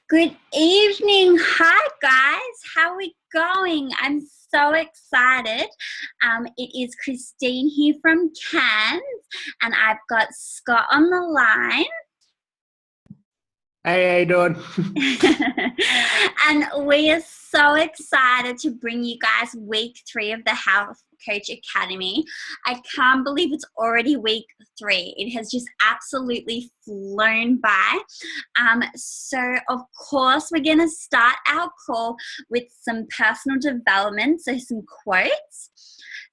Good evening. Hi, guys. How are we going? I'm so excited. It is Christine here from Cairns, and I've got Scott on the line. Hey, how you doing? And we are so excited to bring you guys week 3 of the Health Coach Academy. I can't believe it's already week 3. It has just absolutely flown by. So of course we're going to start our call with some personal development, so some quotes.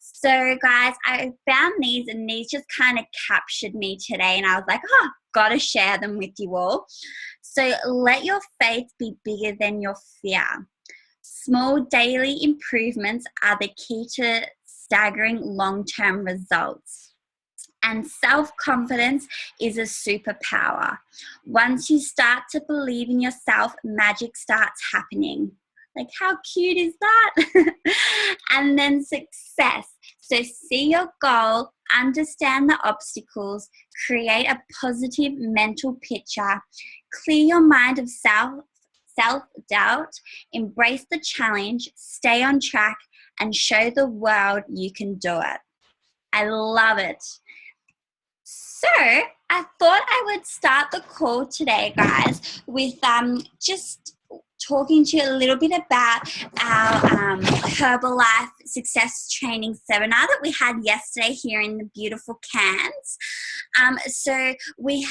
So guys, I found these and these just kind of captured me today, and I was like, gotta share them with you all. So let your faith be bigger than your fear. Small daily improvements are the key to staggering long-term results. And self-confidence is a superpower. Once you start to believe in yourself, magic starts happening. Like, how cute is that? And then success. So see your goal, understand the obstacles, create a positive mental picture, clear your mind of self-doubt, embrace the challenge, stay on track, and show the world you can do it. I love it. So I thought I would start the call today, guys, with just talking to you a little bit about our Herbalife Success Training Seminar that we had yesterday here in the beautiful Cairns. So we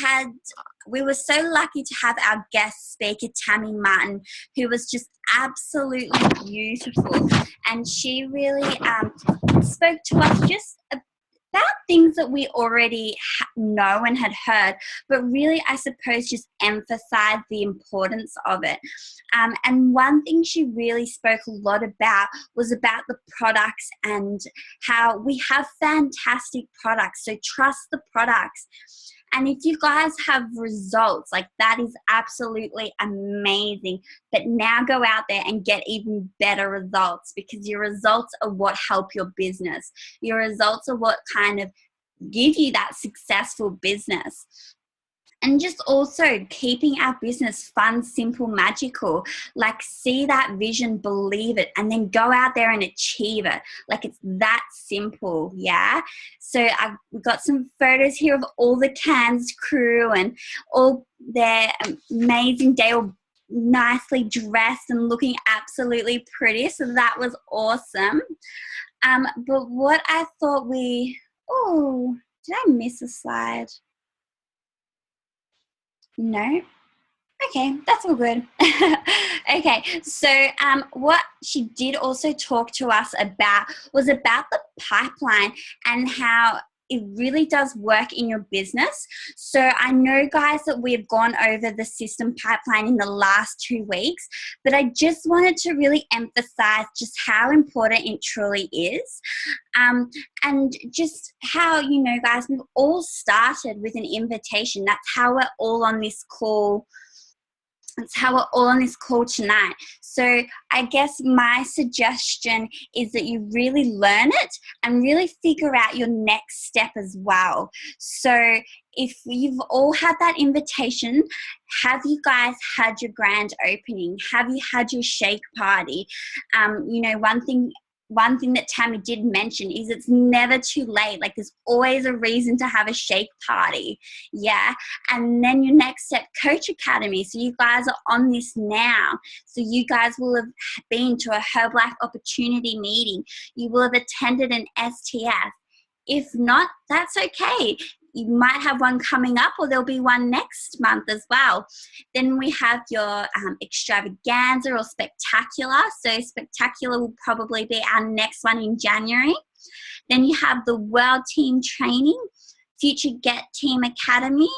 were so lucky to have our guest speaker, Tammy Martin, who was just absolutely beautiful. And she really spoke to us just about things that we already know and had heard, but really, I suppose, just emphasize the importance of it. And one thing she really spoke a lot about was about the products and how we have fantastic products. So trust the products. And if you guys have results, like, that is absolutely amazing. But now go out there and get even better results, because your results are what help your business. Your results are what kind of give you that successful business. And just also keeping our business fun, simple, magical. Like, see that vision, believe it, and then go out there and achieve it. Like, it's that simple, yeah? So we've got some photos here of all the Cairns crew and all their amazing day, all nicely dressed and looking absolutely pretty. So that was awesome. But what I thought did I miss a slide? No. Okay, that's all good. Okay, so what she did also talk to us about was about the pipeline and how it really does work in your business. So I know, guys, that we've gone over the system pipeline in the last 2 weeks, but I just wanted to really emphasize just how important it truly is. And just how, guys, we've all started with an invitation. That's how we're all on this call. That's how we're all on this call tonight. So I guess my suggestion is that you really learn it and really figure out your next step as well. So if you've all had that invitation, have you guys had your grand opening? Have you had your shake party? One thing that Tammy did mention is it's never too late. Like, there's always a reason to have a shake party. Yeah. And then your next step, Coach Academy. So you guys are on this now. So you guys will have been to a Herbalife opportunity meeting. You will have attended an STF. If not, that's okay. You might have one coming up, or there'll be one next month as well. Then we have your extravaganza or spectacular. So spectacular will probably be our next one in January. Then you have the World Team Training, Future Get Team Academy,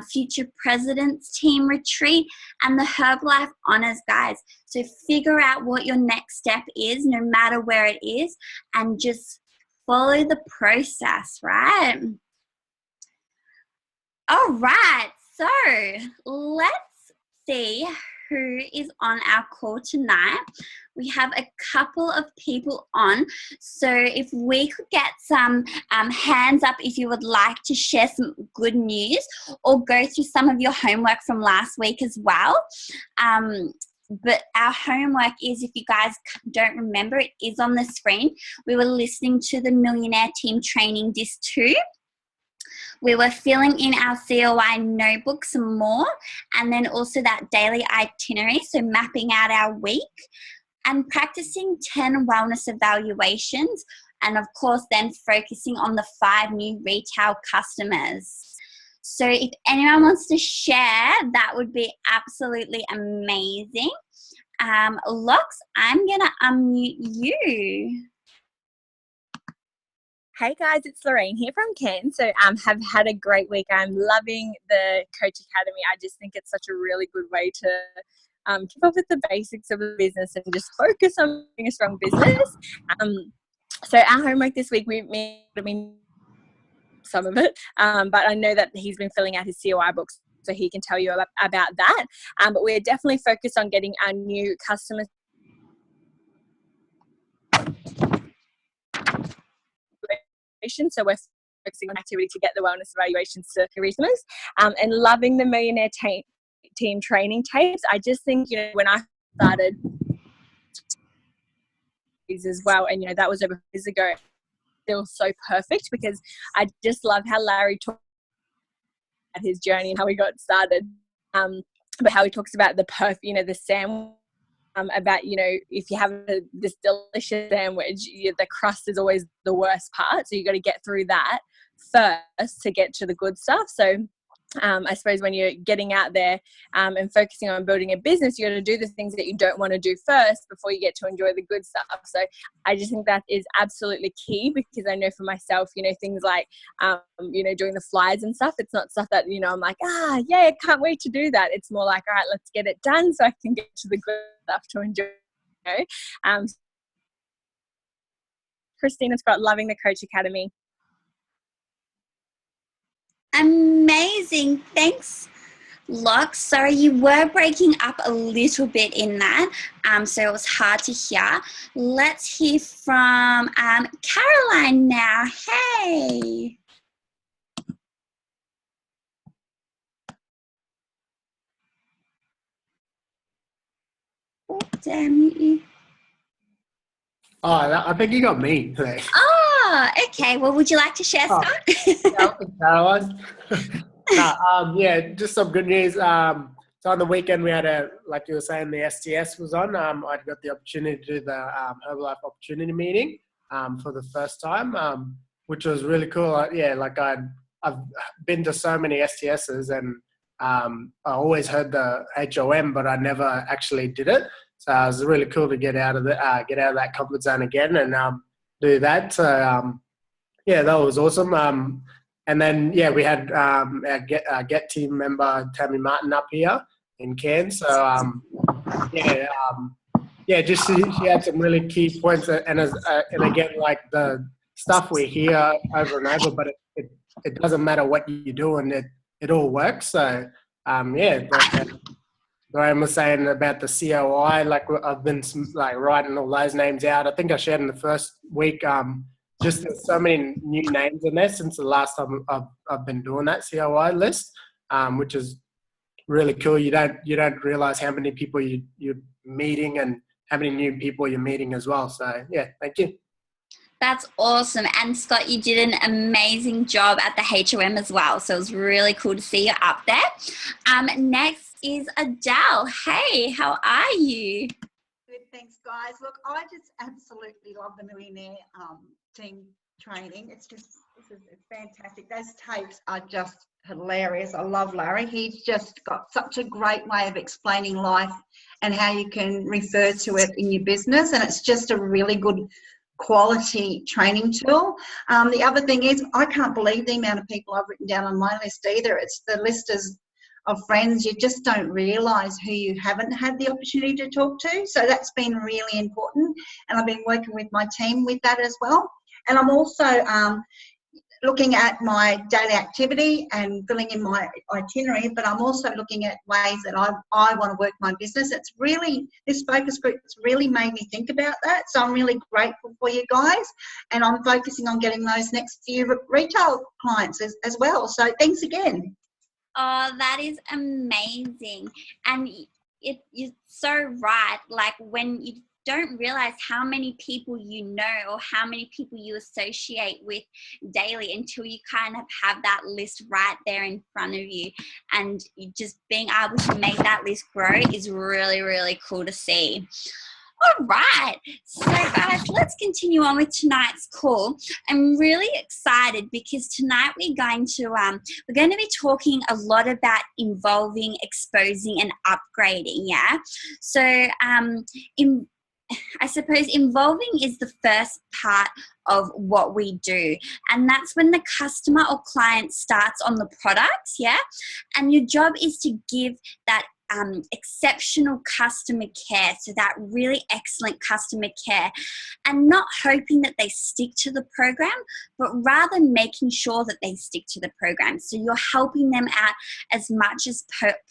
Future President's Team Retreat, and the Herbalife Honors, guys. So figure out what your next step is, no matter where it is, and just follow the process, right? All right, so let's see who is on our call tonight. We have a couple of people on. So if we could get some hands up if you would like to share some good news or go through some of your homework from last week as well. But our homework is, if you guys don't remember, it is on the screen. We were listening to the Millionaire Team Training Disc 2. We were filling in our COI notebook some more, and then also that daily itinerary, so mapping out our week, and practicing 10 wellness evaluations, and of course then focusing on the 5 new retail customers. So if anyone wants to share, that would be absolutely amazing. Lox, I'm going to unmute you. Hey guys, it's Lorraine here from Cairns. So have had a great week. I'm loving the Coach Academy. I just think it's such a really good way to keep up with the basics of the business and just focus on being a strong business. So our homework this week, we some of it, but I know that he's been filling out his COI books, so he can tell you about that. But we're definitely focused on getting our new customers. So we're focusing on activity to get the wellness evaluations to customers, and loving the Millionaire Team training tapes. I just think, when I started as well, and that was over years ago, still so perfect, because I just love how Larry talked about his journey and how he got started, but how he talks about the the sandwich, about if you have this delicious sandwich, the crust is always the worst part, so you got to get through that first to get to the good stuff. So I suppose when you're getting out there and focusing on building a business, you got to do the things that you don't want to do first before you get to enjoy the good stuff. So I just think that is absolutely key, because I know for myself, things like, doing the flyers and stuff, it's not stuff that, I'm like, yeah, I can't wait to do that. It's more like, all right, let's get it done so I can get to the good stuff to enjoy. Christine and Scott, loving the Coach Academy. Amazing. Thanks, Lox. Sorry, you were breaking up a little bit in that, so it was hard to hear. Let's hear from Caroline now. Hey. Oh, damn you. Oh, I think you got me today. Oh, okay. Well, would you like to share, Scott? Caroline. Yeah, just some good news. So on the weekend we had like you were saying, the STS was on. I got the opportunity to do the Herbalife Opportunity Meeting for the first time, which was really cool. I've been to so many STSs, and I always heard the HOM, but I never actually did it. So it was really cool to get out of that comfort zone again and do that. So yeah, that was awesome. And then we had our Get team member Tammy Martin up here in Cairns. So just she had some really key points, and again, like the stuff we hear over and over, but it doesn't matter what you do, and it all works. So Graham was saying about the COI, like I've been writing all those names out. I think I shared in the first week. Just there's so many new names in there since the last time I've been doing that COI list, which is really cool. You don't realize how many people you're meeting and how many new people you're meeting as well. So yeah, thank you. That's awesome. And Scott, you did an amazing job at the HOM as well. So it was really cool to see you up there. Next is Adele. Hey, how are you? Good, thanks guys. Look, I just absolutely love the Millionaire Team training. It's fantastic. Those tapes are just hilarious. I love Larry. He's just got such a great way of explaining life and how you can refer to it in your business. And it's just a really good quality training tool. The other thing is, I can't believe the amount of people I've written down on my list either. It's the list of friends. You just don't realise who you haven't had the opportunity to talk to. So that's been really important. And I've been working with my team with that as well. And I'm also looking at my daily activity and filling in my itinerary, but I'm also looking at ways that I want to work my business. It's really, this focus group's really made me think about that. So I'm really grateful for you guys, and I'm focusing on getting those next few retail clients as well. So thanks again. Oh, that is amazing. And you're so right. Like, when you don't realize how many people you know or how many people you associate with daily until you kind of have that list right there in front of you, and you just being able to make that list grow is really, really cool to see. All right, so guys, let's continue on with tonight's call. I'm really excited because tonight we're going to be talking a lot about involving, exposing, and upgrading. Yeah, so I suppose involving is the first part of what we do, and that's when the customer or client starts on the products. Yeah, and your job is to give that exceptional customer care, so that really excellent customer care, and not hoping that they stick to the program, but rather making sure that they stick to the program. So you're helping them out as much as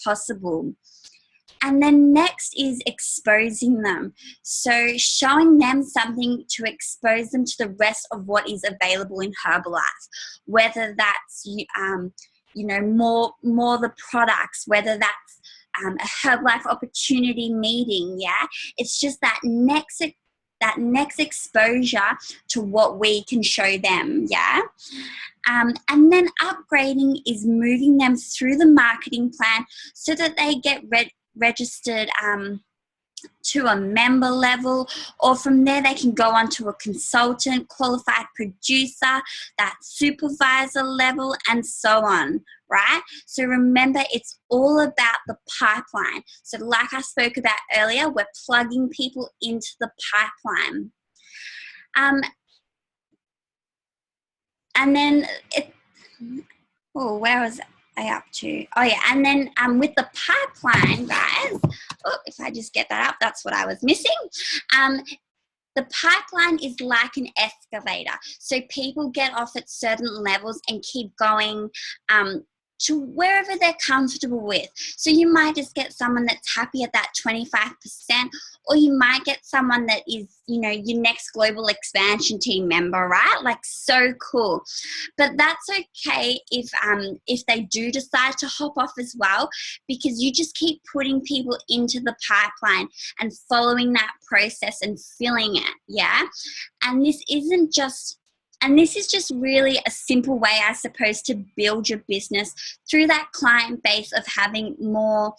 possible. And then next is exposing them. So showing them something to expose them to the rest of what is available in Herbalife, whether that's more the products, whether that's a Herbalife opportunity meeting. Yeah, it's just that next exposure to what we can show them. Yeah, and then upgrading is moving them through the marketing plan so that they get registered to a member level, or from there they can go on to a consultant, qualified producer, that supervisor level, and so on, right? So remember, it's all about the pipeline. So like I spoke about earlier, we're plugging people into the pipeline. And then where was I up to? Oh yeah, and then with the pipeline, guys, if I just get that up, that's what I was missing. The pipeline is like an escalator. So people get off at certain levels and keep going to wherever they're comfortable with. So you might just get someone that's happy at that 25%, or you might get someone that is, your next global expansion team member, right? Like, so cool. But that's okay if they do decide to hop off as well, because you just keep putting people into the pipeline and following that process and filling it, yeah? And this is just really a simple way, I suppose, to build your business through that client base of having more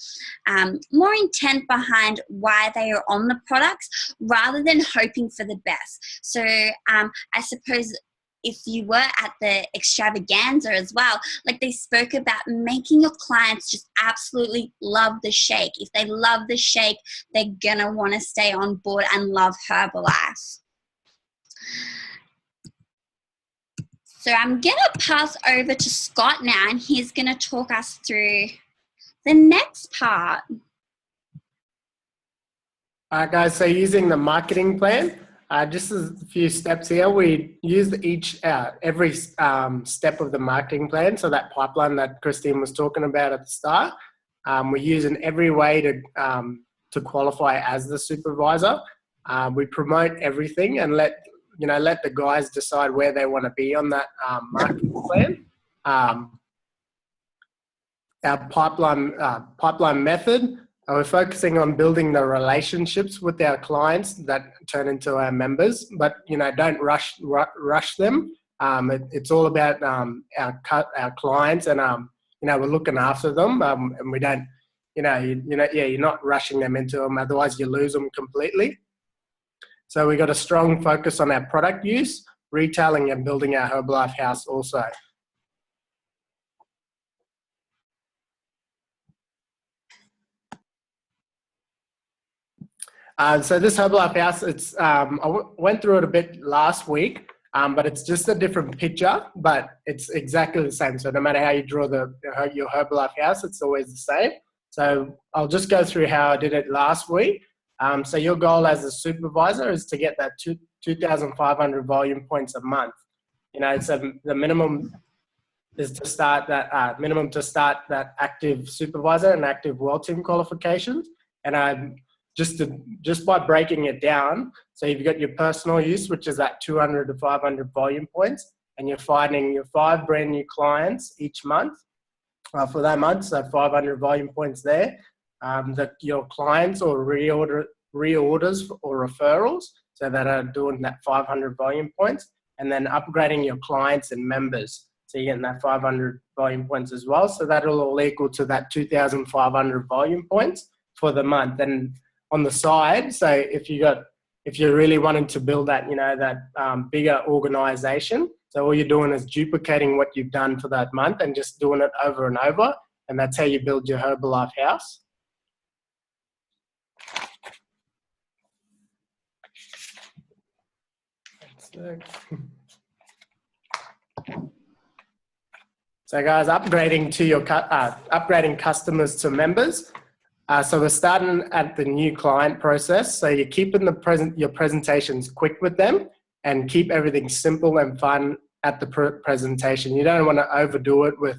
intent behind why they are on the products, rather than hoping for the best. So I suppose if you were at the extravaganza as well, like they spoke about, making your clients just absolutely love the shake. If they love the shake, they're gonna want to stay on board and love Herbalife. So I'm going to pass over to Scott now, and he's going to talk us through the next part. All right, guys, so using the marketing plan, just a few steps here. We use every step of the marketing plan, so that pipeline that Christine was talking about at the start. We use in every way to qualify as the supervisor. We promote everything and let the guys decide where they want to be on that marketing plan. Our pipeline method, we're focusing on building the relationships with our clients that turn into our members, but don't rush them. It's all about our clients, and we're looking after them, and we don't, you're not rushing them into them, otherwise you lose them completely. So we got a strong focus on our product use, retailing, and building our Herbalife house also. So this Herbalife house, I went through it a bit last week, but it's just a different picture, but it's exactly the same. So no matter how you draw your Herbalife house, it's always the same. So I'll just go through how I did it last week. So your goal as a supervisor is to get that 2,500 volume points a month. So the minimum is to start that active supervisor and active world team qualifications. And just by breaking it down, so you've got your personal use, which is at 200 to 500 volume points, and you're finding your 5 brand new clients each month for that month, so 500 volume points there. Your clients or reorders or referrals, so that are doing that 500 volume points, and then upgrading your clients and members. So you're getting that 500 volume points as well. So that'll all equal to that 2,500 volume points for the month. And on the side, so if you're really wanting to build that, bigger organization, so all you're doing is duplicating what you've done for that month and just doing it over and over. And that's how you build your Herbalife house. So guys, upgrading customers to members. So we're starting at the new client process. So you're keeping your presentations quick with them and keep everything simple and fun at the presentation. You don't want to overdo it with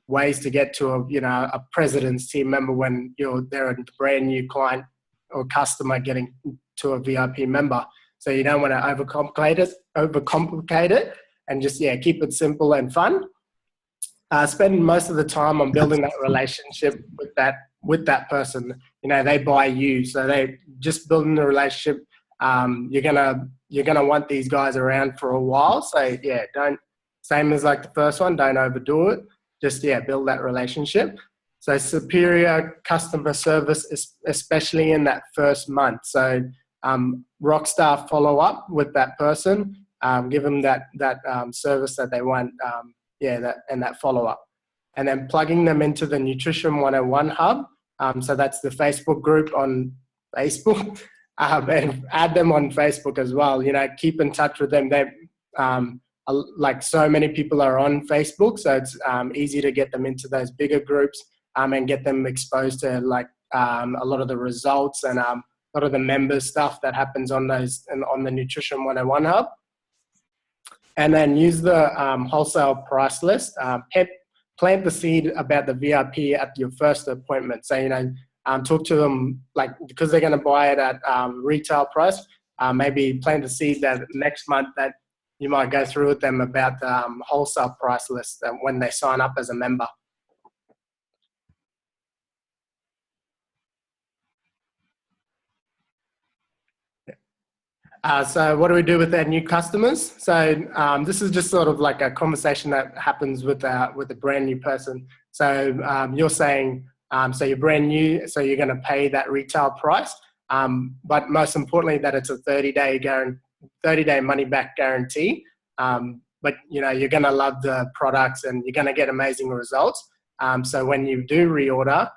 ways to get to a president's team member when they're a brand new client or customer getting to a VIP member. So you don't want to overcomplicate it, and just keep it simple and fun. Spend most of the time on building that relationship with that person. They buy you, so they just building the relationship. You're gonna want these guys around for a while. So same as like the first one, don't overdo it. Just build that relationship. So superior customer service, especially in that first month. So rockstar follow up with that person. Give them that service that they want. That follow up, and then plugging them into the Nutrition 101 hub. So that's the Facebook group on Facebook, and add them on Facebook as well. Keep in touch with them. They like so many people are on Facebook, so it's easy to get them into those bigger groups and get them exposed to a lot of the results and a lot of the member stuff that happens on those and on the Nutrition 101 hub. And then use the wholesale price list. Plant the seed about the VIP at your first appointment. So, talk to them, because they're going to buy it at retail price, maybe plant the seed that next month that you might go through with them about the wholesale price list when they sign up as a member. So what do we do with our new customers? So this is just sort of like a conversation that happens with a brand new person. So you're saying, so you're brand new, so you're going to pay that retail price, but most importantly that it's a 30-day money back guarantee. But you're going to love the products and you're going to get amazing results. So when you do reorder,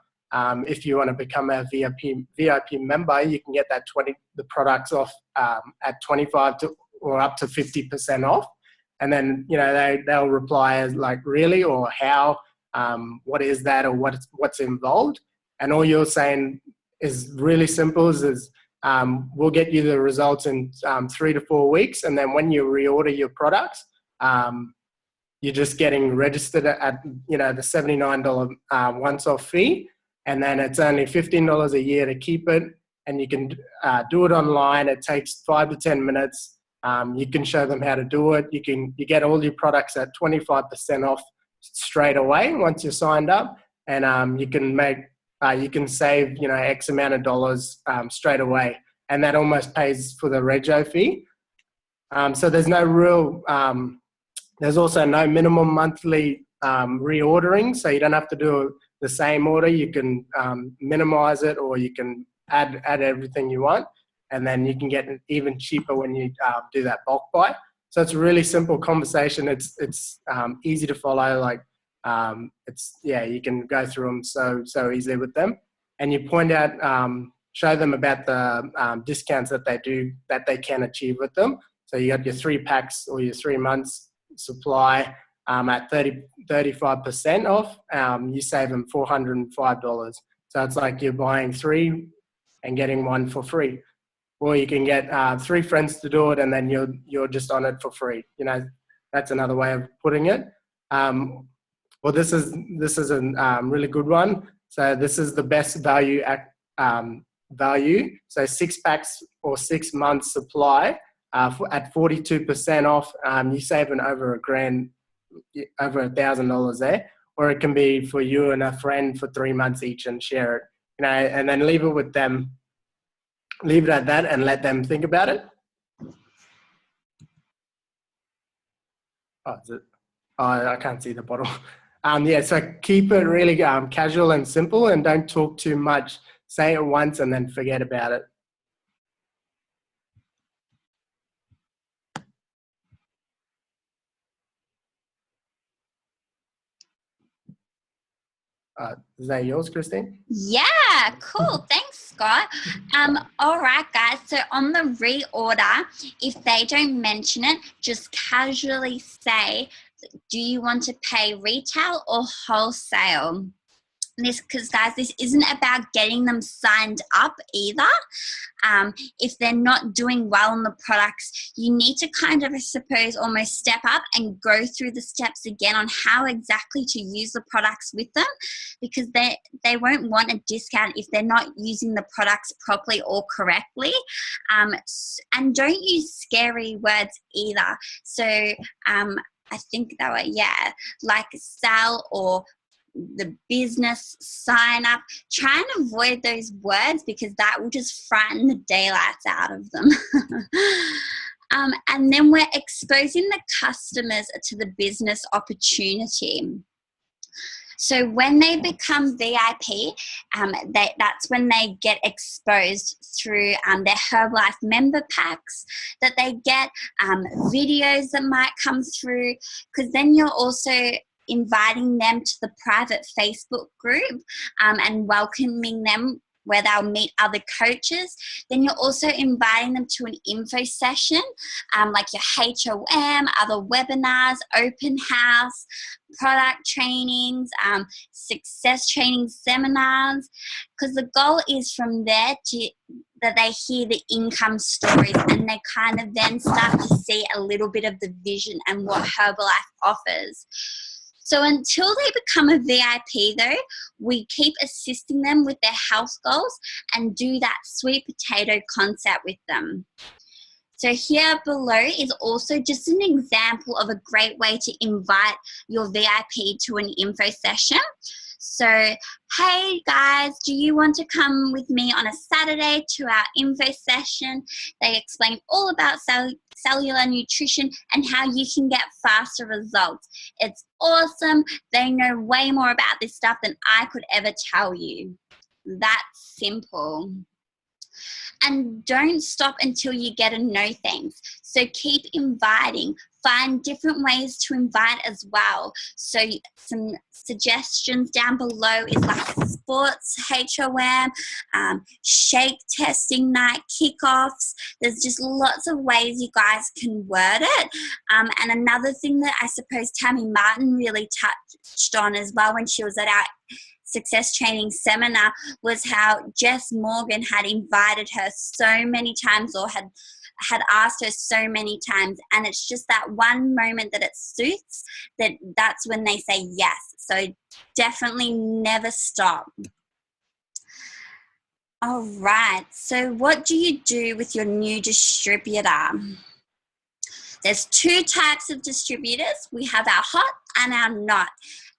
if you want to become a VIP member, you can get the products off at 25 to or up to 50% off, and then they'll reply as really, or how, what is that, or what's involved, and all you're saying is really simple. Is we'll get you the results in 3 to 4 weeks, and then when you reorder your products, you're just getting registered at the $79 once-off fee. And then it's only $15 a year to keep it, and you can do it online. It takes 5 to 10 minutes. You can show them how to do it. You get all your products at 25% off straight away once you're signed up, and you can save X amount of dollars straight away, and that almost pays for the rego fee. So there's no real. There's also no minimum monthly reordering, so you don't have to do the same order. You can minimize it, or you can add everything you want, and then you can get it even cheaper when you do that bulk buy. So it's a really simple conversation. It's easy to follow. You can go through them so easily with them, and you point out, show them about the discounts that they can achieve with them. So you got your 3 packs or your 3 months supply at 35% off. You save them $405. So it's like you're buying 3 and getting 1 for free. Or you can get 3 friends to do it, and then you're just on it for free. That's another way of putting it. Well, this is a really good one. So this is the best value value. So 6 packs or 6 months supply at 42% off. You save over $1,000, over $1,000 there. Or it can be for you and a friend for 3 months each and share it. And then leave it with them. Leave it at that and let them think about it. Oh, is it? Oh, I can't see the bottle. Yeah, so keep it really casual and simple, and don't talk too much. Say it once and then forget about it. Is that yours, Christine? Yeah, cool. Thanks, Scott. All right, guys. So on the reorder, if they don't mention it, just casually say, do you want to pay retail or wholesale? Because guys, this isn't about getting them signed up either. If they're not doing well on the products, you need to kind of, I suppose, almost step up and go through the steps again on how exactly to use the products with them, because they won't want a discount if they're not using the products properly or correctly. And don't use scary words either. So I think they were, like sell or the business sign up. Try and avoid those words because that will just frighten the daylights out of them. And then we're exposing the customers to the business opportunity. So when they become VIP, that's when they get exposed through their Herbalife member packs that they get, videos that might come through, because then you're also inviting them to the private Facebook group and welcoming them where they'll meet other coaches. Then you're also inviting them to an info session like your HOM, other webinars, open house, product trainings, success training seminars, because the goal is from there that they hear the income stories and they kind of then start to see a little bit of the vision and what Herbalife offers. So until they become a VIP though, we keep assisting them with their health goals and do that sweet potato concept with them. So here below is also just an example of a great way to invite your VIP to an info session. So, hey guys, do you want to come with me on a Saturday to our info session? They explain all about cellular nutrition and how you can get faster results. It's awesome. They know way more about this stuff than I could ever tell you. That's simple. And don't stop until you get a no thanks. So keep inviting. Find different ways to invite as well. So some suggestions down below is like sports, HOM, shake testing night, kickoffs. There's just lots of ways you guys can word it. And another thing that I suppose Tammy Martin really touched on as well when she was at our success training seminar was how Jess Morgan had invited her so many times or had asked her so many times, and it's just that one moment that it suits that's when they say yes. So definitely never stop. All right, so what do you do with your new distributor? There's 2 types of distributors. We have our hot and our not,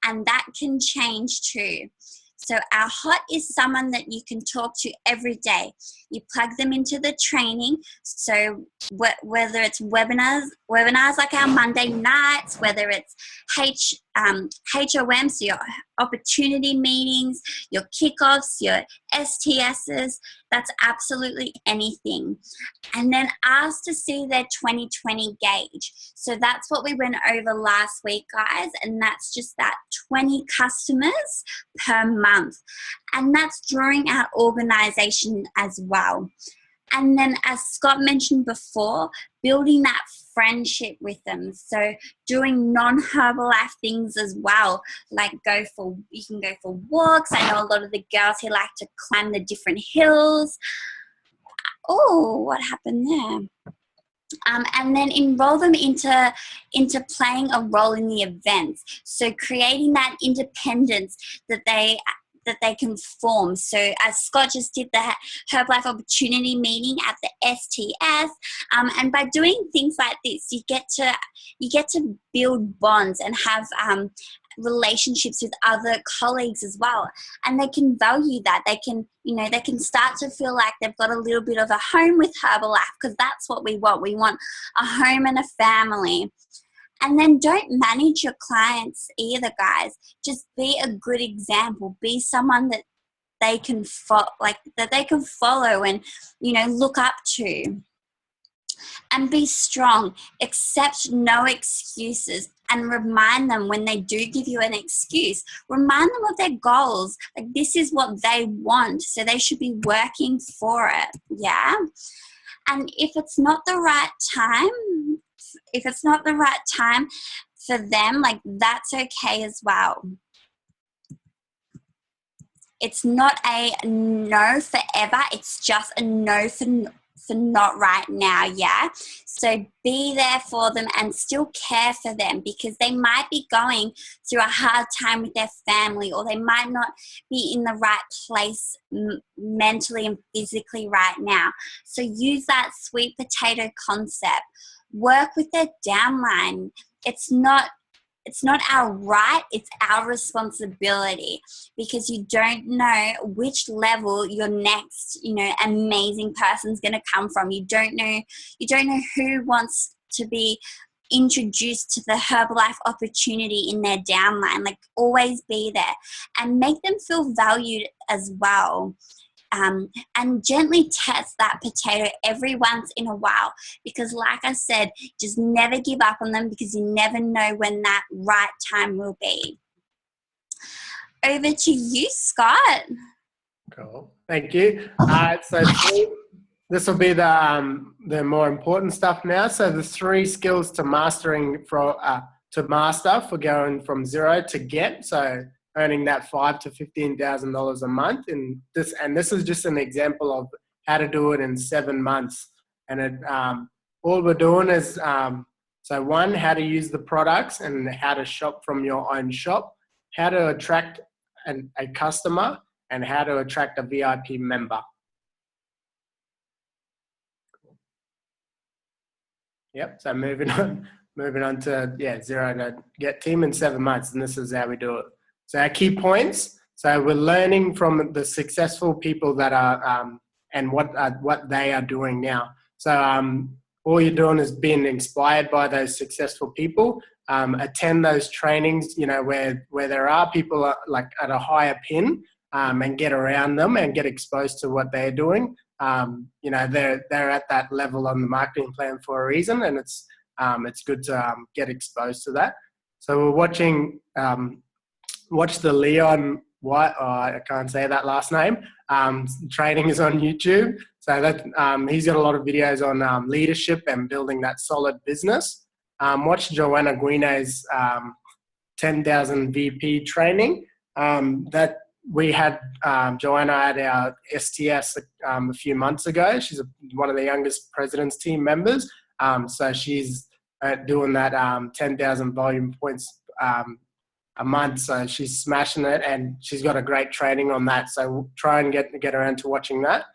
and that can change too. So our hot is someone that you can talk to every day. You plug them into the training. So whether it's webinars like our Monday nights, whether it's HOM, so your opportunity meetings, your kickoffs, your STSs, that's absolutely anything. And then ask to see their 2020 gauge. So that's what we went over last week, guys, and that's just that 20 customers per month. And that's drawing our organization as well. And then, as Scott mentioned before, building that friendship with them. So doing non-Herbalife things as well, like you can go for walks. I know a lot of the girls here like to climb the different hills. Oh, what happened there? And then enroll them into playing a role in the events. So creating that independence that they can form. So as Scott just did the Herbalife Opportunity meeting at the STS, and by doing things like this, you get to build bonds and have relationships with other colleagues as well, and they can value that. They can start to feel like they've got a little bit of a home with Herbalife, because that's what we want. We want a home and a family. And then don't manage your clients either, guys. Just be a good example. Be someone that they can follow and look up to. And be strong. Accept no excuses, and remind them when they do give you an excuse. Remind them of their goals. Like, this is what they want, so they should be working for it. Yeah. And if it's not the right time for them, like, that's okay as well. It's not a no forever. It's just a no for not right now. Yeah. So be there for them and still care for them, because they might be going through a hard time with their family, or they might not be in the right place mentally and physically right now. So use that sweet potato concept. Work with their downline. It's not our right, it's our responsibility, because you don't know which level your next, amazing person's going to come from. You don't know who wants to be introduced to the Herbalife opportunity in their downline. Like, always be there and make them feel valued as well. And gently test that potato every once in a while, because like I said, just never give up on them, because you never know when that right time will be. Over to you, Scott. Cool. Thank you. So this will be the more important stuff now. So the 3 skills to master for going from zero to get. So earning that $5,000 to $15,000 a month. And this is just an example of how to do it in 7 months. And all we're doing is, so 1, how to use the products and how to shop from your own shop, how to attract a customer, and how to attract a VIP member. Yep, so moving on to zero to get team in 7 months, and this is how we do it. So our key points. So we're learning from the successful people that are and what they are doing now. So all you're doing is being inspired by those successful people. Attend those trainings, where there are people like at a higher pin, and get around them and get exposed to what they're doing. They're at that level on the marketing plan for a reason, and it's good to get exposed to that. So we're watching. Watch the Leon White, I can't say that last name. Training is on YouTube. So that he's got a lot of videos on leadership and building that solid business. Watch Joanna Guine's 10,000 VP training. That we had Joanna at our STS a few months ago. She's one of the youngest President's Team members. So she's doing that 10,000 volume points a month, so she's smashing it, and she's got a great training on that. So we'll try and get around to watching that.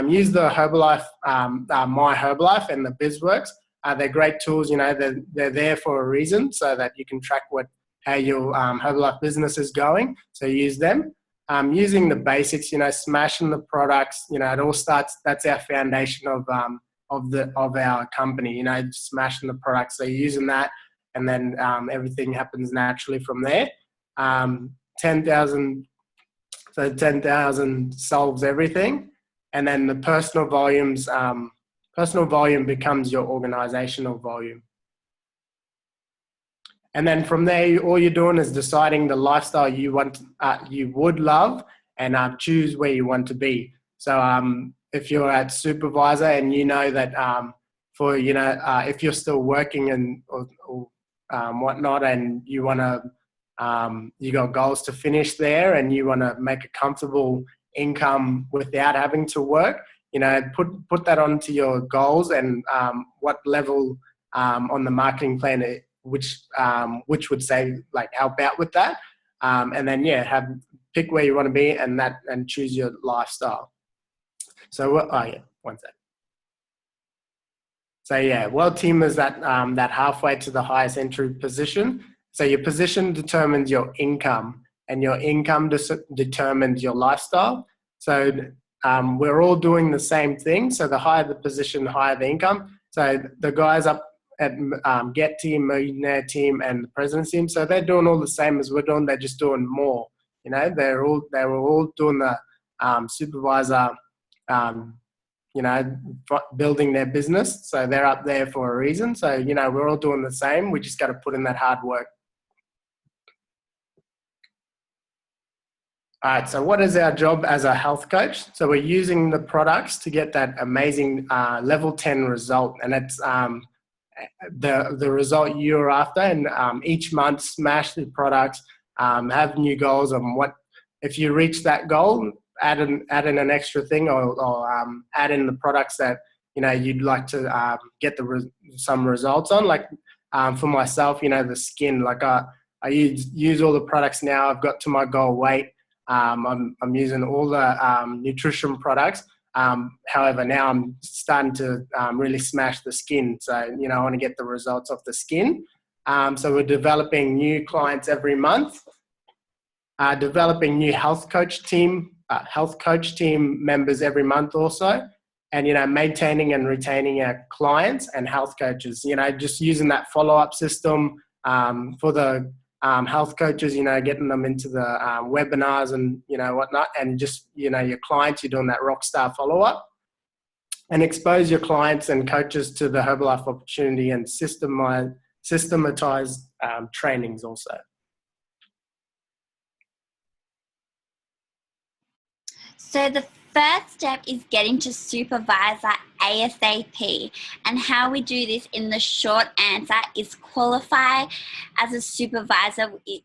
Use the Herbalife, My Herbalife, and the BizWorks. They're great tools. They're there for a reason, so that you can track how your Herbalife business is going. So use them. Using the basics, smashing the products. It all starts. That's our foundation of our company. Smashing the products. So using that. And then everything happens naturally from there. 10,000 solves everything. And then the personal volume becomes your organizational volume. And then from there, all you're doing is deciding the lifestyle you would love, and choose where you want to be. So if you're at supervisor and that if you're still working and whatnot, and you want to, you got goals to finish there, and you want to make a comfortable income without having to work, put that onto your goals and what level on the marketing plan which would say like help out with that, and then pick where you want to be and choose your lifestyle. So one sec. So world team is that halfway to the highest entry position. So your position determines your income, and your income determines your lifestyle. So we're all doing the same thing. So the higher the position, the higher the income. So the guys up at Get Team, Millionaire Team, and the President's Team, so they're doing all the same as we're doing. They're just doing more. They were all doing the supervisor, building their business. So they're up there for a reason. So we're all doing the same. We just got to put in that hard work. All right, so what is our job as a health coach? So we're using the products to get that amazing level 10 result, and it's the result you're after. And each month, smash the products, have new goals on what, if you reach that goal, add in an extra thing, or add in the products that you'd like to get some results on. Like for myself, the skin. Like I use all the products now. I've got to my goal weight. I'm using all the nutrition products. However, now I'm starting to really smash the skin. So, I want to get the results of the skin. So we're developing new clients every month, developing new health coach team members every month also. And, maintaining and retaining our clients and health coaches, just using that follow-up system for the health coaches, getting them into the webinars and, whatnot. And just, your clients, you're doing that rockstar follow-up. And expose your clients and coaches to the Herbalife opportunity and systematize trainings also. So the first step is getting to supervisor ASAP, and how we do this in the short answer is qualify as a supervisor with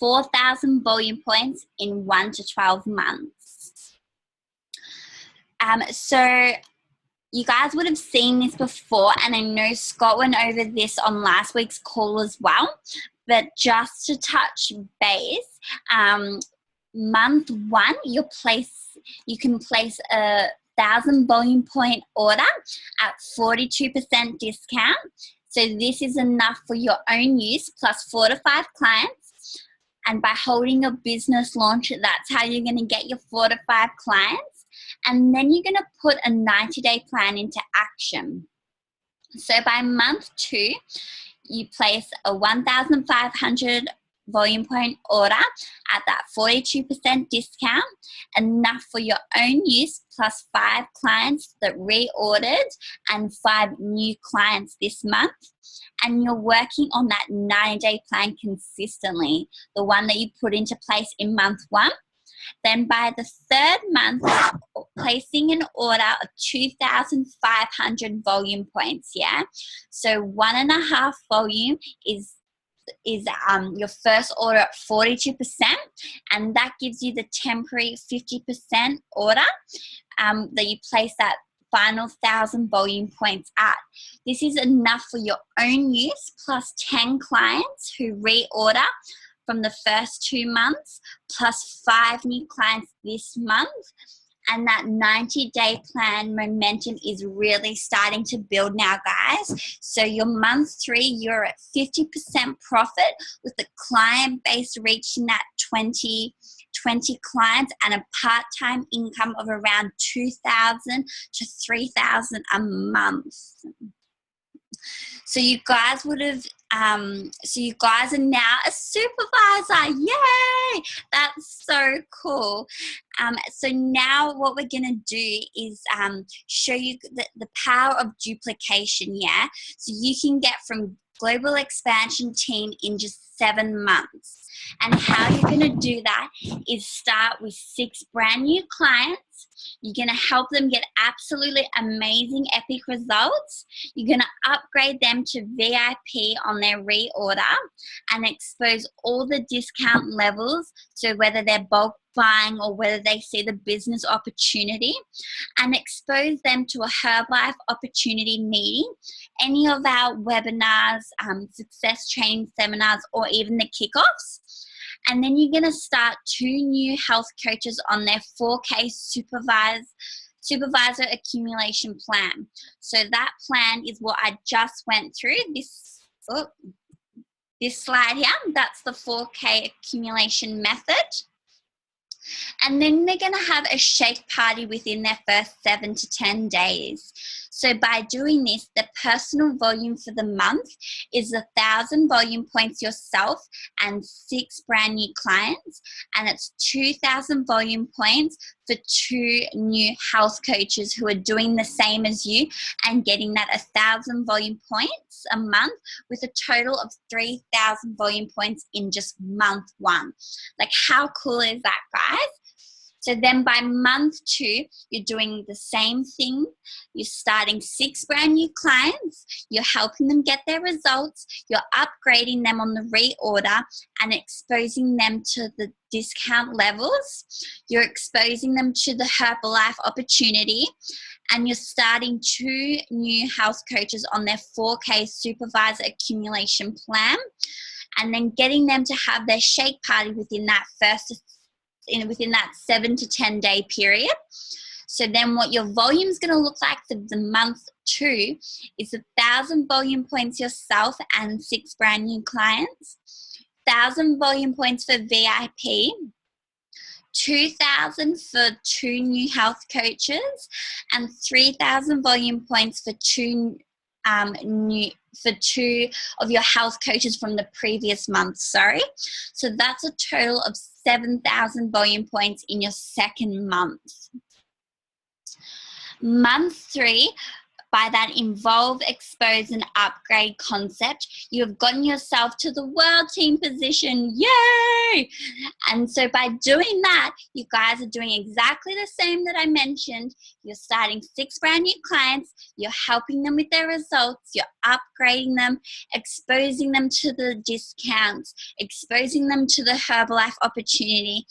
4,000 volume points in 1 to 12 months. So you guys would have seen this before, and I know Scott went over this on last week's call as well, but just to touch base, month 1, you can place a 1,000 volume point order at 42% discount. So this is enough for your own use plus 4 to 5 clients. And by holding a business launch, that's how you're going to get your 4 to 5 clients. And then you're going to put a 90-day plan into action. So by month 2, you place a 1,500 volume point order at that 42% discount, enough for your own use plus 5 clients that reordered and 5 new clients this month. And you're working on that 90-day plan consistently, the one that you put into place in month 1. Then by the 3rd month, placing an order of 2,500 volume points, So 1.5 volume is your first order at 42%, and that gives you the temporary 50% order that you place that final 1,000 volume points at. This is enough for your own use plus 10 clients who reorder from the first 2 months plus 5 new clients this month. And that 90-day plan momentum is really starting to build now, guys. So your month 3, you're at 50% profit with the client base reaching that 20 clients and a part-time income of around 2,000 to 3,000 a month. So you guys would have, so you guys are now a supervisor. Yay! That's so cool. So now what we're going to do is show you the power of duplication, So you can get from global expansion team in just 7 months. And how you're going to do that is start with 6 brand new clients. You're going to help them get absolutely amazing, epic results. You're going to upgrade them to VIP on their reorder and expose all the discount levels. So whether they're bulk buying or whether they see the business opportunity, and expose them to a Herbalife opportunity meeting, any of our webinars, success training seminars, or even the kickoffs. And then you're going to start 2 new health coaches on their 4K supervisor accumulation plan. So that plan is what I just went through. This slide here, that's the 4K accumulation method. And then they're going to have a shake party within their first 7 to 10 days. So by doing this, the personal volume for the month is 1,000 volume points yourself and 6 brand new clients. And it's 2,000 volume points for 2 new health coaches who are doing the same as you and getting that 1,000 volume points a month, with a total of 3,000 volume points in just month 1. Like, how cool is that, guys? So then by month 2, you're doing the same thing. You're starting 6 brand new clients. You're helping them get their results. You're upgrading them on the reorder and exposing them to the discount levels. You're exposing them to the Herbalife opportunity. And you're starting 2 new health coaches on their 4K supervisor accumulation plan. And then getting them to have their shake party within that 7 to 10 day period. So then what your volume is going to look like for the month 2 is 1,000 volume points yourself and 6 brand new clients, 1,000 volume points for VIP, 2,000 for 2 new health coaches, and 3,000 volume points for 2 of your health coaches from the previous month. So that's a total of 7,000 volume points in your second month. Month 3, by that involve, expose, and upgrade concept, you have gotten yourself to the world team position. Yay! And so by doing that, you guys are doing exactly the same that I mentioned. You're starting 6 brand new clients. You're helping them with their results. You're upgrading them, exposing them to the discounts, exposing them to the Herbalife opportunity,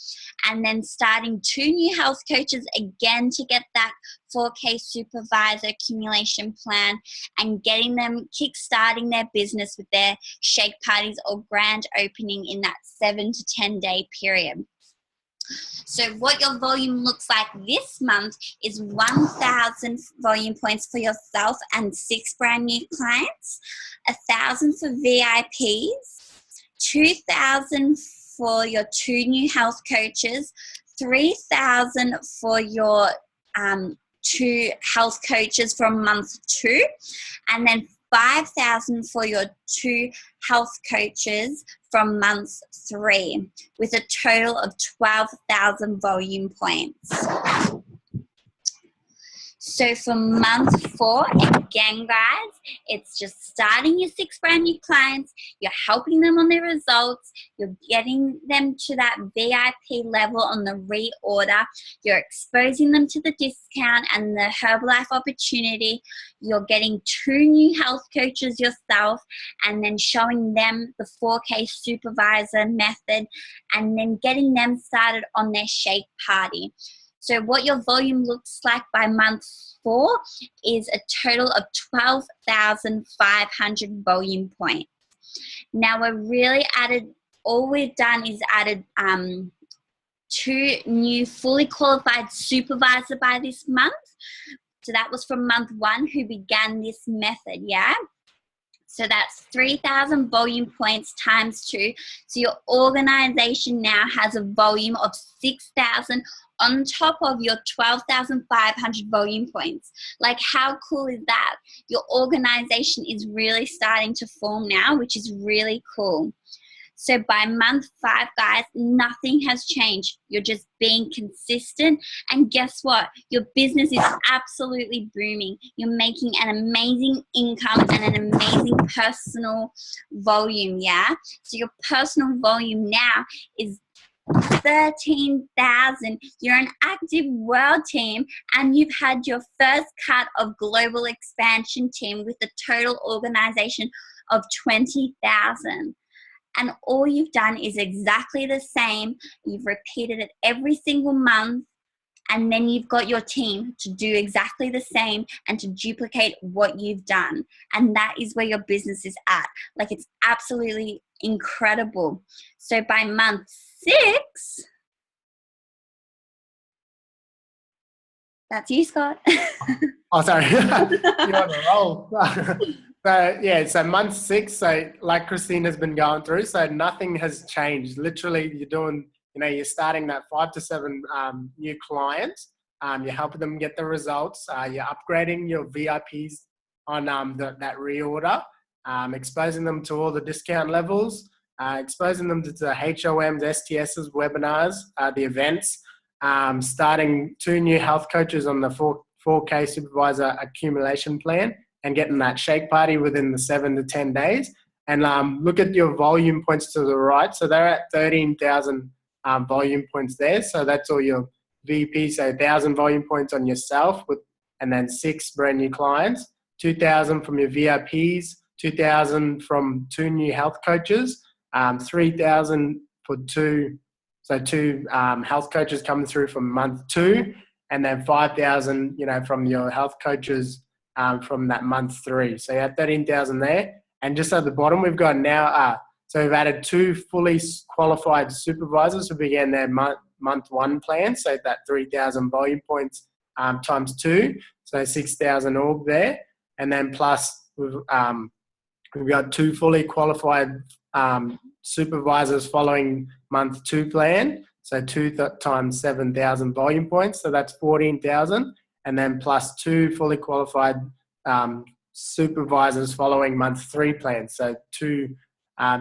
and then starting 2 new health coaches again to get that 4K supervisor accumulation plan, and getting them kickstarting their business with their shake parties or grand opening in that 7 to 10 day period. So what your volume looks like this month is 1,000 volume points for yourself and 6 brand new clients, 1,000 for VIPs, 2,000 for your 2 new health coaches, 3,000 for your 2 health coaches from month 2, and then 5,000 for your 2 health coaches from month 3, with a total of 12,000 volume points. So for month 4, again, guys, it's just starting your 6 brand new clients. You're helping them on their results. You're getting them to that VIP level on the reorder. You're exposing them to the discount and the Herbalife opportunity. You're getting 2 new health coaches yourself, and then showing them the 4K supervisor method, and then getting them started on their shake party. So what your volume looks like by month 4 is a total of 12,500 volume points. Now all we've done is added 2 new fully qualified supervisor by this month. So that was from month 1 who began this method, yeah? So that's 3,000 volume points times 2. So your organization now has a volume of 6,000 on top of your 12,500 volume points. Like, how cool is that? Your organization is really starting to form now, which is really cool. So by month 5, guys, nothing has changed. You're just being consistent. And guess what? Your business is absolutely booming. You're making an amazing income and an amazing personal volume, yeah? So your personal volume now is 13,000. You're an active world team, and you've had your first cut of global expansion team with a total organization of 20,000. And all you've done is exactly the same. You've repeated it every single month, and then you've got your team to do exactly the same and to duplicate what you've done. And that is where your business is at. Like, it's absolutely incredible. So by month 6, that's you, Scott. Oh, sorry. You're on a roll. So month 6, so like Christina's been going through, so nothing has changed. Literally, you're starting that 5 to 7 new clients. You're helping them get the results. You're upgrading your VIPs on that reorder, exposing them to all the discount levels, exposing them to the HOMs, STSs, webinars, the events, starting 2 new health coaches on the 4K supervisor accumulation plan, and getting that shake party within the 7 to 10 days. And look at your volume points to the right. So they're at 13,000 volume points there. So that's all your VP. So 1,000 volume points on yourself, and then 6 brand new clients, 2,000 from your VIPs, 2,000 from 2 new health coaches, 3,000 for 2 health coaches coming through from month 2, and then 5,000, from your health coaches from that month 3. So you had 13,000 there. And just at the bottom, we've got now, so we've added 2 fully qualified supervisors who began their month 1 plan. So that 3,000 volume points times 2, so 6,000 org there. And then plus we've got 2 fully qualified supervisors following month 2 plan. So 2 times 7,000 volume points. So that's 14,000. And then plus 2 fully qualified supervisors following month 3 plan. So 2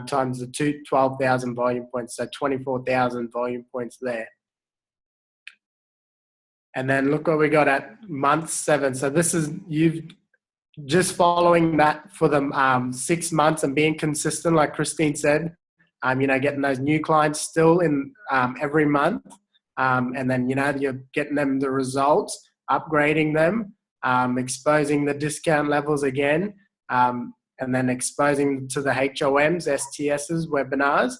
times the 12,000 volume points. So 24,000 volume points there. And then look what we got at month 7. So this is, you've just following that for the 6 months and being consistent, like Christine said, getting those new clients still in every month. And then, you're getting them the results, upgrading them, exposing the discount levels again, and then exposing to the HOMs, STSs, webinars.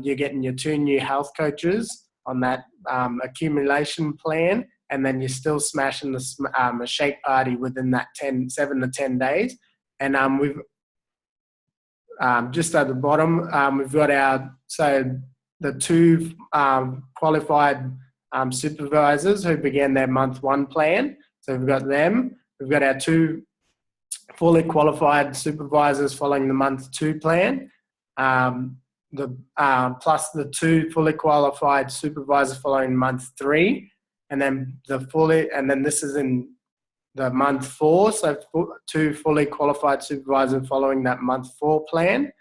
You're getting your 2 new health coaches on that accumulation plan, and then you're still smashing a shake party within that 7 to 10 days. And we've just at the bottom, we've got the 2 qualified supervisors who began their month 1 plan. So we've got them. We've got our 2 fully qualified supervisors following the month 2 plan. Plus the 2 fully qualified supervisors following month 3, and then this is in the month 4. So 2 fully qualified supervisors following that month 4 plan,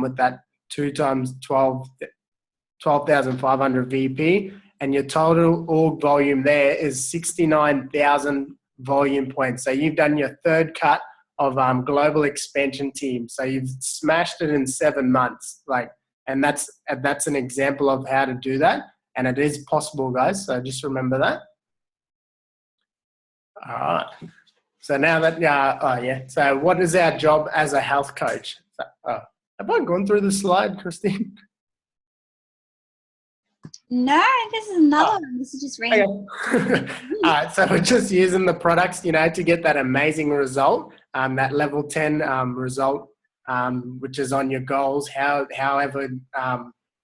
with that 2 times 12,500 VP, and your total org volume there is 69,000 volume points. So you've done your 3rd cut of global expansion team. So you've smashed it in 7 months. And that's an example of how to do that. And it is possible, guys. So just remember that. All right. So now that, So what is our job as a health coach? Have I gone through the slide, Christine? No, this is another one. This is just random. Okay. All right, so we're just using the products, to get that amazing result, that level 10 result, which is on your goals, however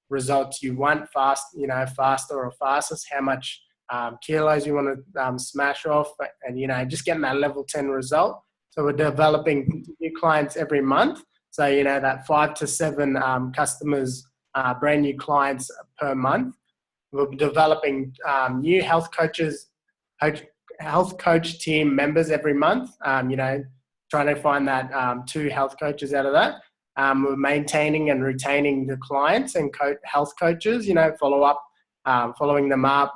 results you want, faster or fastest, how much kilos you want to smash off, and, just getting that level 10 result. So we're developing new clients every month. So, that 5 to 7 customers, brand new clients per month. We're developing new health coach team members every month, trying to find that 2 health coaches out of that. we're maintaining and retaining the clients and health coaches, follow up, following them up,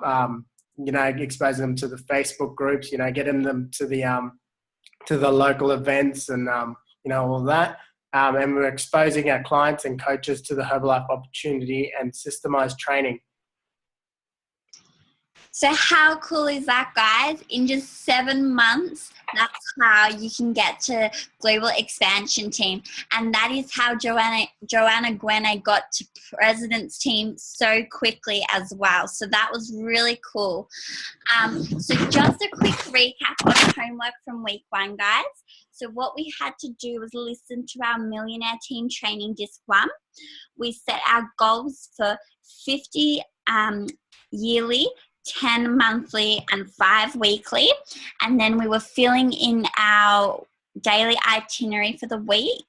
exposing them to the Facebook groups, getting them to the local events and, all that. And we're exposing our clients and coaches to the Herbalife opportunity and systemized training. So how cool is that, guys? In just 7 months, that's how you can get to global expansion team. And that is how Joanna Gwene got to president's team so quickly as well. So that was really cool. So just a quick recap on homework from week 1, guys. So what we had to do was listen to our Millionaire Team Training Disc 1. We set our goals for 50 yearly, 10 monthly, and 5 weekly. And then we were filling in our daily itinerary for the week,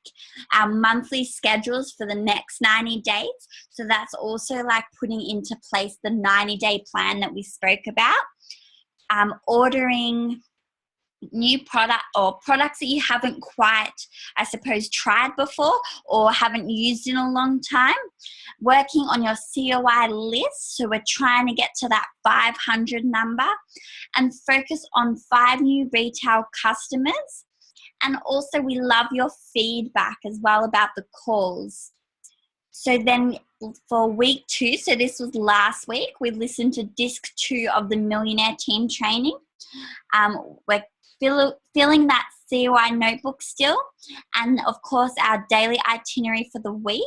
our monthly schedules for the next 90 days. So that's also like putting into place the 90-day plan that we spoke about. Ordering new product or products that you haven't quite, I suppose, tried before or haven't used in a long time. Working on your COI list, so we're trying to get to that 500 number, and focus on 5 new retail customers. And also we love your feedback as well about the calls. So then for week 2, so this was last week, we listened to disc 2 of the Millionaire Team Training. We're filling that COI notebook still, and of course our daily itinerary for the week,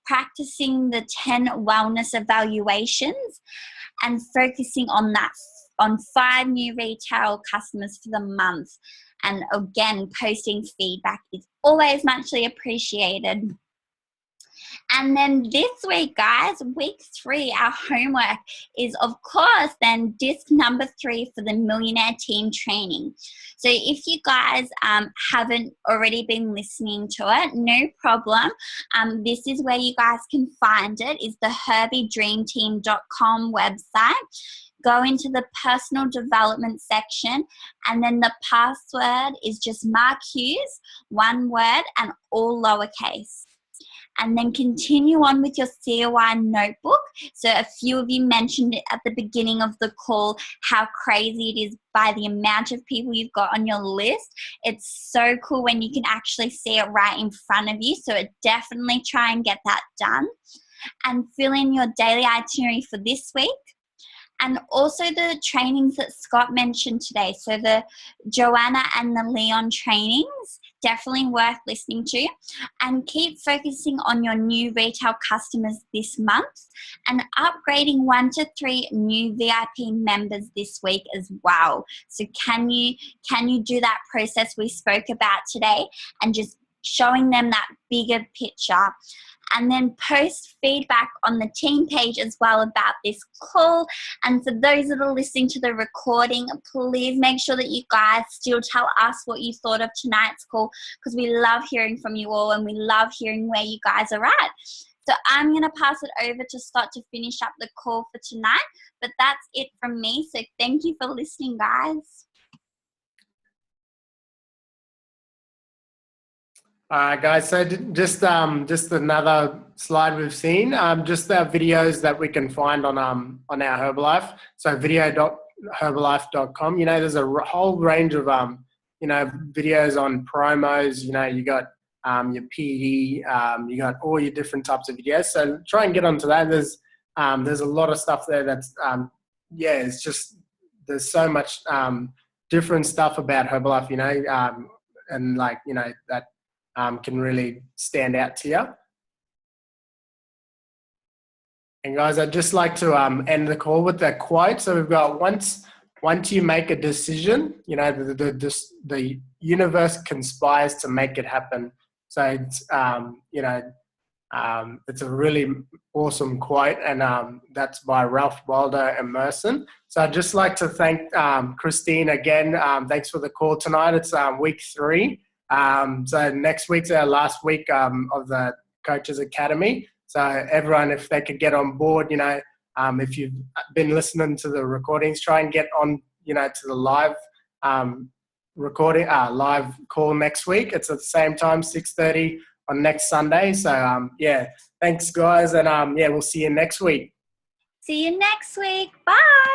practicing the 10 wellness evaluations, and focusing on 5 new retail customers for the month. And again, posting feedback is always muchly appreciated. And then this week, guys, week 3, our homework is, of course, then disc number 3 for the Millionaire Team Training. So if you guys haven't already been listening to it, no problem. This is where you guys can find it, is the herbiedreamteam.com website. Go into the personal development section, and then the password is just Mark Hughes, one word and all lowercase. And then continue on with your COI notebook. So a few of you mentioned it at the beginning of the call, how crazy it is by the amount of people you've got on your list. It's so cool when you can actually see it right in front of you. So definitely try and get that done. And fill in your daily itinerary for this week. And also the trainings that Scott mentioned today. So the Joanna and the Leon trainings, definitely worth listening to. And keep focusing on your new retail customers this month, and upgrading 1 to 3 new VIP members this week as well. So can you do that process we spoke about today, and just showing them that bigger picture? And then post feedback on the team page as well about this call. And for those that are listening to the recording, please make sure that you guys still tell us what you thought of tonight's call, because we love hearing from you all and we love hearing where you guys are at. So I'm going to pass it over to Scott to finish up the call for tonight. But that's it from me. So thank you for listening, guys. All right, guys. So just another slide we've seen. Just the videos that we can find on our Herbalife. So video.herbalife.com. There's a whole range of videos on promos. You got your PD. You got all your different types of videos. So try and get onto that. There's a lot of stuff there. That's it's just there's so much different stuff about Herbalife. And that. Can really stand out to you. And guys, I'd just like to end the call with that quote. So we've got once you make a decision, the universe conspires to make it happen. So it's it's a really awesome quote, and that's by Ralph Waldo Emerson. So I'd just like to thank Christine again. Thanks for the call tonight. It's week 3. So next week's our last week of the Coaches Academy. So everyone, if they could get on board, if you've been listening to the recordings, try and get on, to the live live call next week. It's at the same time, 6:30 on next Sunday. So yeah, thanks guys, and yeah, we'll see you next week. See you next week. Bye.